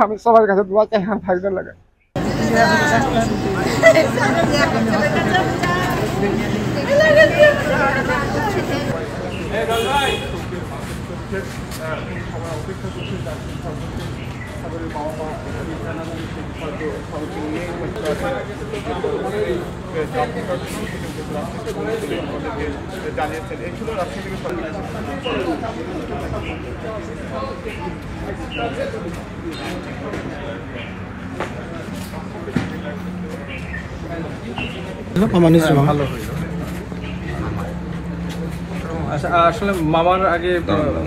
আমি সবার কাছে দোয়া চাই আমার ভাইদের লাগে। জানিয়েছেন এই ছিল রাজশাহী থেকে ভালো হইল। আসলে মামার আগে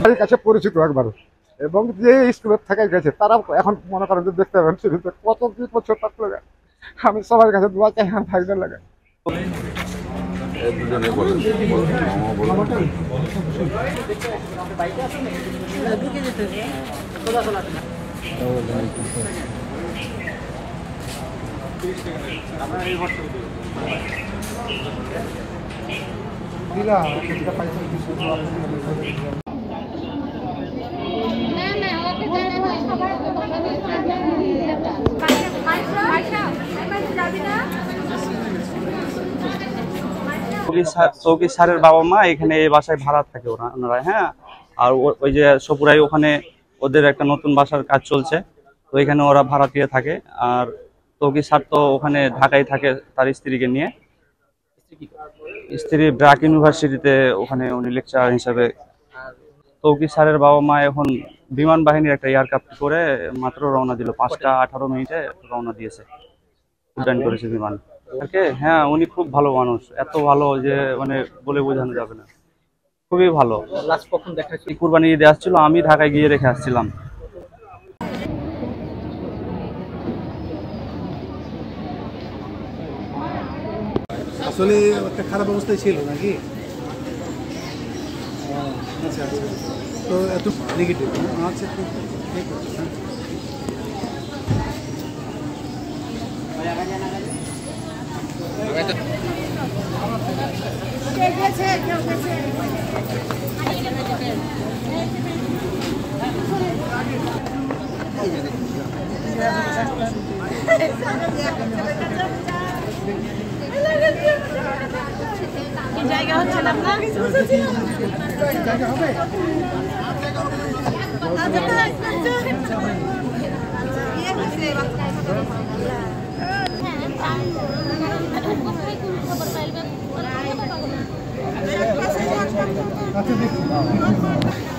বাড়ির কাছে পরিচিত একবার, এবং যে স্কুলের থেকে গেছে তারা এখন মনে করেন যে দেখতে পাবেন কত কি বছর তার লাগে। আমি সবার কাছে দোয়া চাই আমার ভাইদের লাগে। তৌকির স্যারের বাবা মা এখানে এই বাসায় ভাড়া থাকে ওনারা, হ্যাঁ। আর ওই যে সপুরাই ওখানে ওদের একটা নতুন বাসার কাজ চলছে, তো এখানে ওরা ভাড়া দিয়ে থাকে। আর তৌকির স্যার তো ওখানে ঢাকায় থাকে তার স্ত্রীকে নিয়ে। স্ত্রী ব্র্যাক ইউনিভার্সিটিতে ওখানে উনি লেকচারার হিসাবে। তৌকির স্যারের বাবা মা এখন বিমান বাহিনীর একটা এয়ারক্রাফট করে মাত্র রওনা দিল, 5টা 18 মিনিটে রওনা দিয়েছে, উড্ডয়ন করেছে বিমান। হ্যাঁ, উনি খুব ভালো মানুষ, এত ভালো যে মানে বলে বোঝানো যাবে না, খুবই ভালো। কুরবানি ঈদে আসছিল, আমি ঢাকায় গিয়ে রেখে আসছিলাম। আসলে একটা খারাপ অবস্থায় ছিল নাকি? আচ্ছা আচ্ছা, তো এত নেগেটিভ। আচ্ছা ঠিক জায়গা হচ্ছে না আপনার জায়গা হবে। আচ্ছা